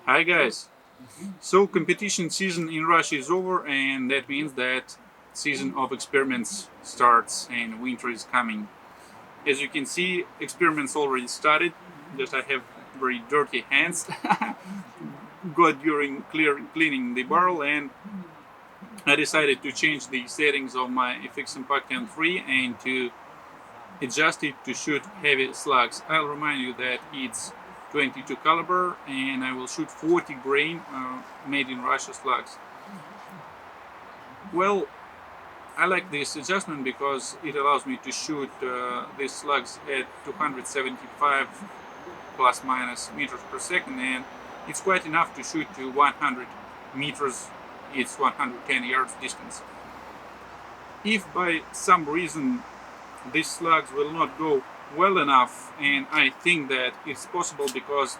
Hi guys. So competition season in Russia is over, and that means that season of experiments starts and winter is coming. As you can see, experiments already started. Just I have very dirty hands. Got during cleaning the barrel, and I decided to change the settings of my FX Impact M3 and to adjust it to shoot heavy slugs. I'll remind you that it's 22 caliber and I will shoot 40 grain made in Russia slugs. Well, I like this adjustment because it allows me to shoot these slugs at 275 plus minus meters per second, and it's quite enough to shoot to 100 meters. It's 110 yards distance. If by some reason these slugs will not go well enough, and I think that it's possible because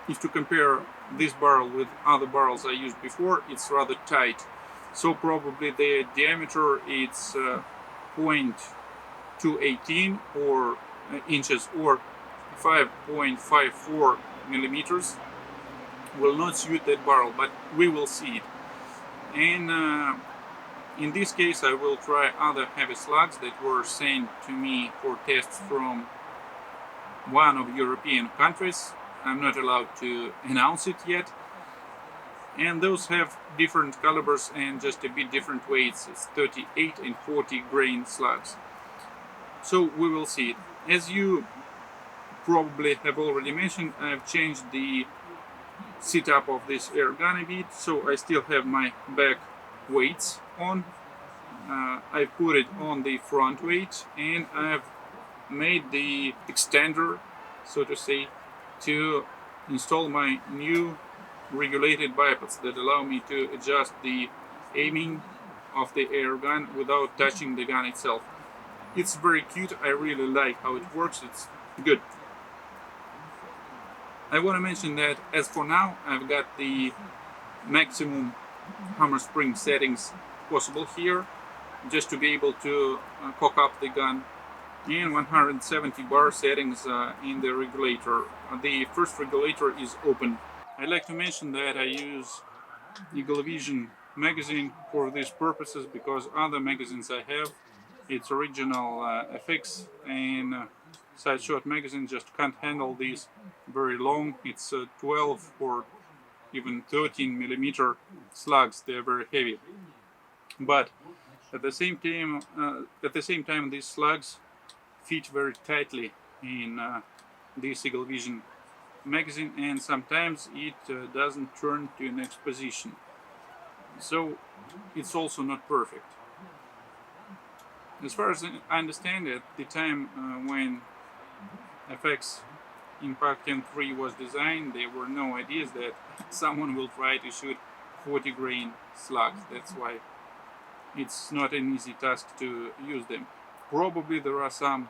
if to compare this barrel with other barrels I used before, it's rather tight. So probably the diameter it's 0.218 or inches or 5.54 millimeters will not suit that barrel, but we will see it. And in this case, I will try other heavy slugs that were sent to me for tests from one of European countries. I'm not allowed to announce it yet. And those have different calibers and just a bit different weights. It's 38 and 40 grain slugs. So we will see it. As you probably have already mentioned, I've changed the setup of this air gun a bit, so I still have my back weights on. I've put it on the front weight, and I've made the extender, so to say, to install my new regulated bipods that allow me to adjust the aiming of the air gun without touching the gun itself. It's very cute. I really like how it works. It's good. I want to mention that as for now, I've got the maximum hammer spring settings possible here, just to be able to cock up the gun, and 170 bar settings in the regulator. The first regulator is open. I'd like to mention that I use Eagle Vision magazine for these purposes because other magazines I have, it's original FX and side shot magazine just can't handle these very long. It's 12 or even 13 millimeter slugs. They're very heavy, but at the same time, these slugs fit very tightly in this Eagle Vision magazine, and sometimes it doesn't turn to next position. So it's also not perfect. As far as I understand it, the time when FX Impact M3 was designed, there were no ideas that someone will try to shoot 40 grain slugs. That's why it's not an easy task to use them. Probably there are some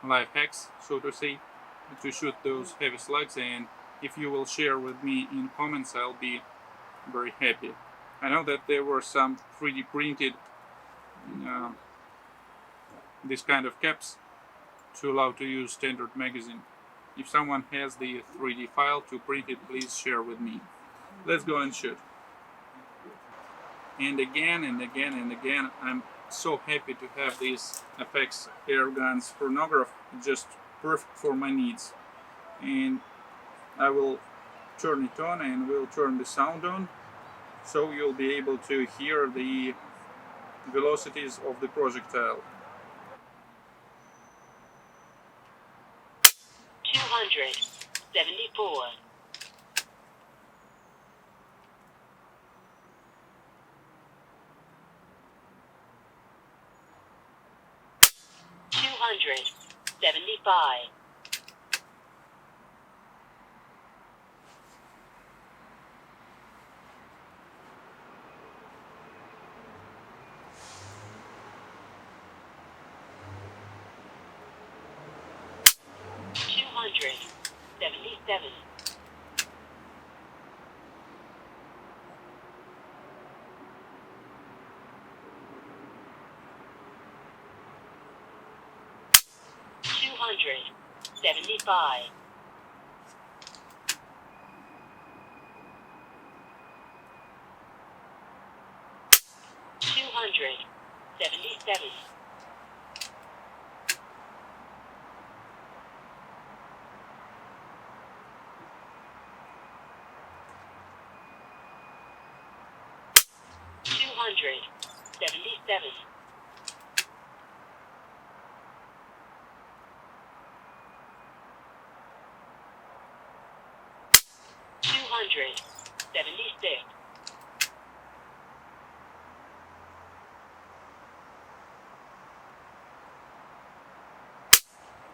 life hacks, so to say, to shoot those heavy slugs, and if you will share with me in comments, I'll be very happy. I know that there were some 3D printed this kind of caps to allow to use standard magazine. If someone has the 3D file to print it, please share with me. Let's go and shoot. And again and again and again, I'm so happy to have these FX air guns chronograph, just perfect for my needs. And I will turn it on and we'll turn the sound on, so you'll be able to hear the velocities of the projectile. 274. 275. 277. 275. 277. 277. 276.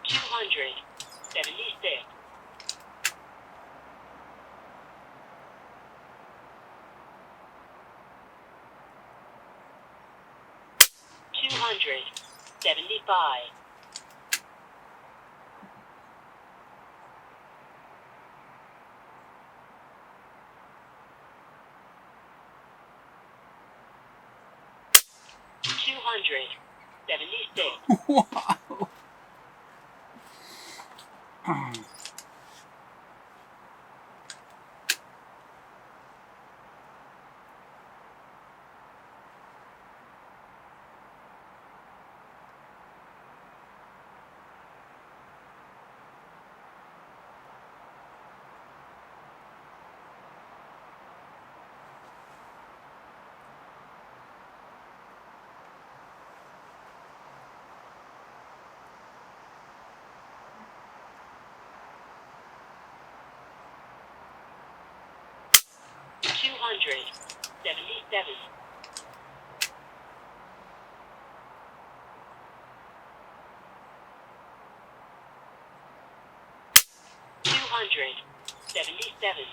276. 275. 276. Wow. Two hundred 77. 277.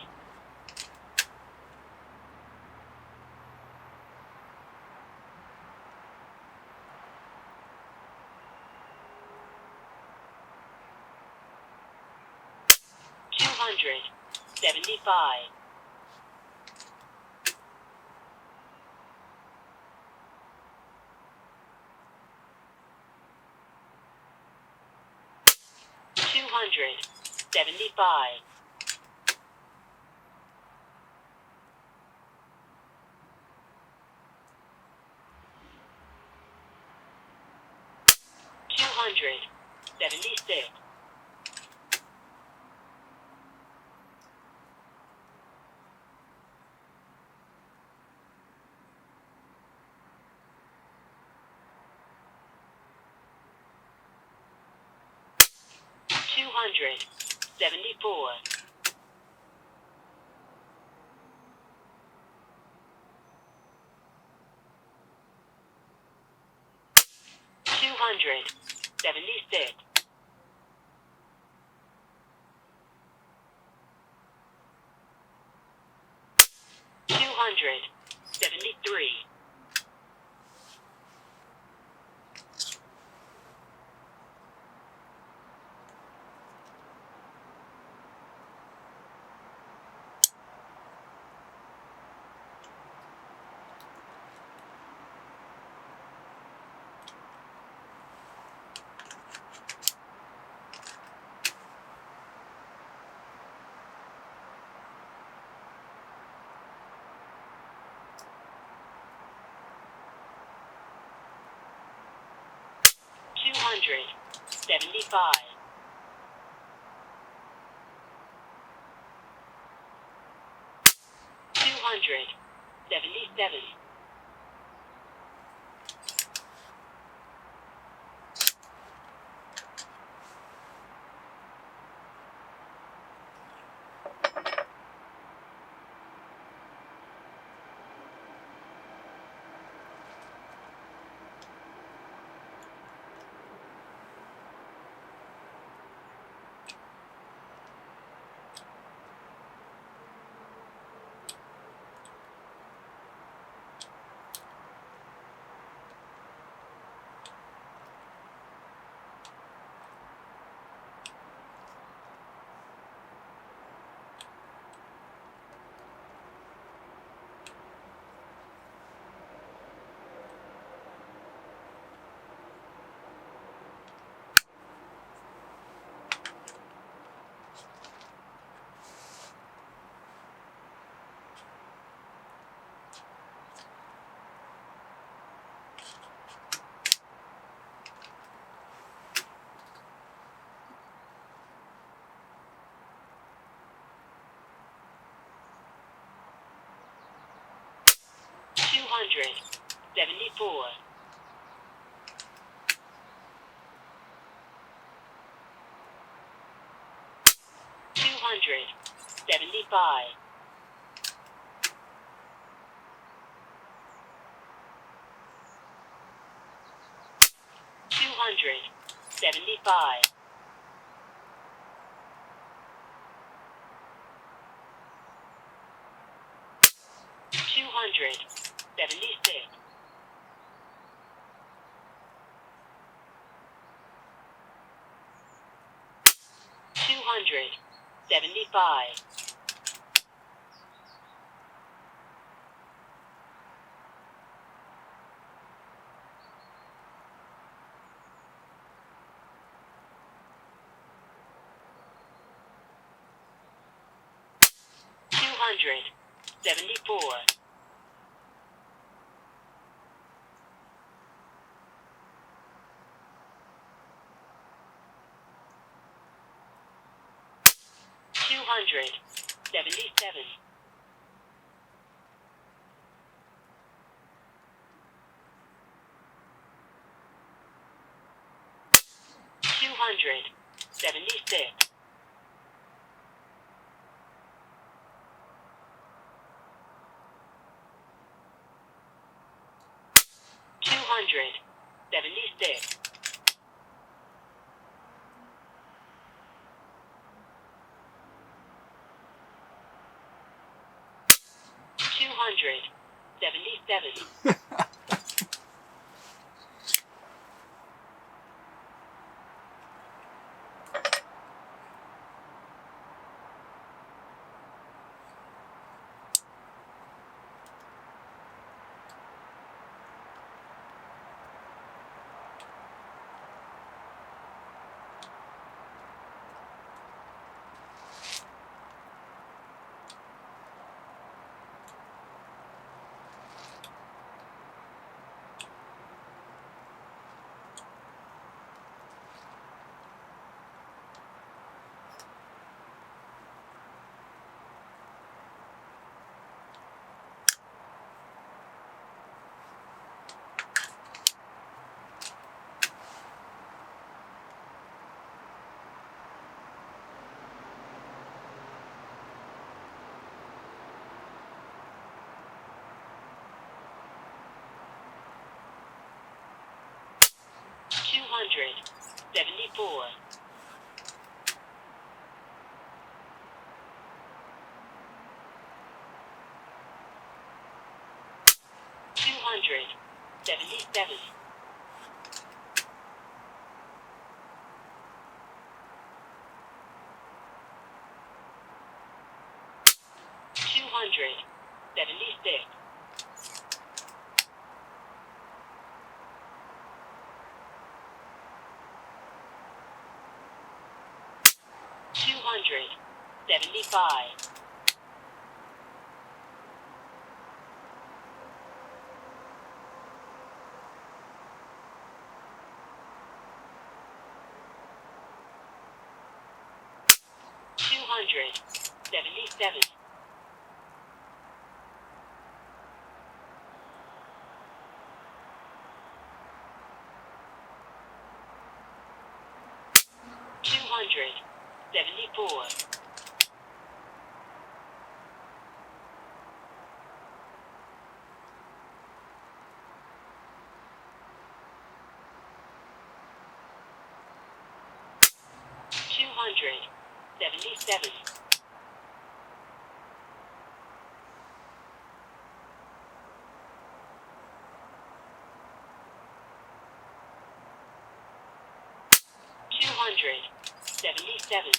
275. 275. 276. 274. 276. 273. 275. 277. 277. 274. 275. 275. 276. 275. 274. 277. 276. 276. 277. $274. 277. 276. 275. 277. 274. 277. 277.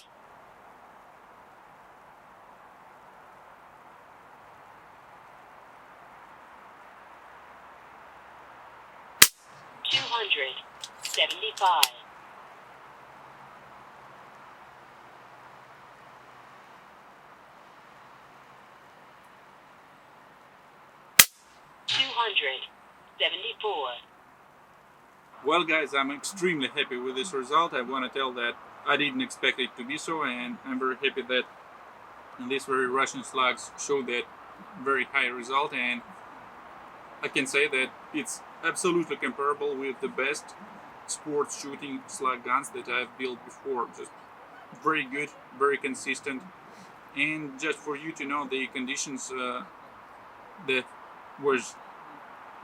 275. 274. Well guys, I'm extremely happy with this result. I want to tell that I didn't expect it to be so, and I'm very happy that these very Russian slugs showed that very high result, and I can say that it's absolutely comparable with the best sports shooting slug guns that I've built before. Just very good, very consistent. And just for you to know the conditions that was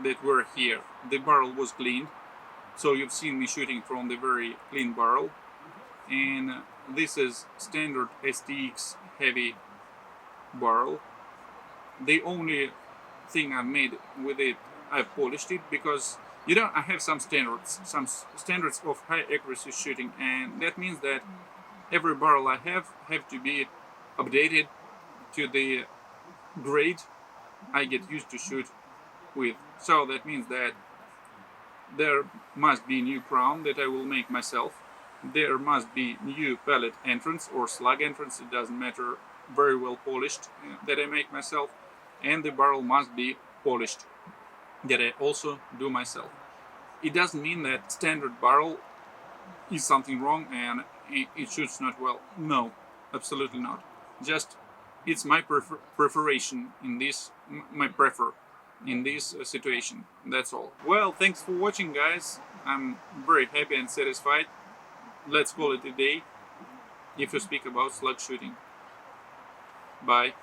that were here, the barrel was cleaned, so you've seen me shooting from the very clean barrel. And this is standard STX heavy barrel. The only thing I made with it, I've polished it, because I have some standards of high accuracy shooting, and that means that every barrel I have to be updated to the grade I get used to shoot with. So that means that there must be new crown that I will make myself. There must be new pellet entrance or slug entrance, it doesn't matter, very well polished, that I make myself. And the barrel must be polished, that I also do myself. It doesn't mean that standard barrel is something wrong and it shoots not well. No, absolutely not. Just it's my preferation in this, my prefer in this situation. That's all. Well, thanks for watching, guys. I'm very happy and satisfied. Let's call it a day if you speak about slug shooting. Bye.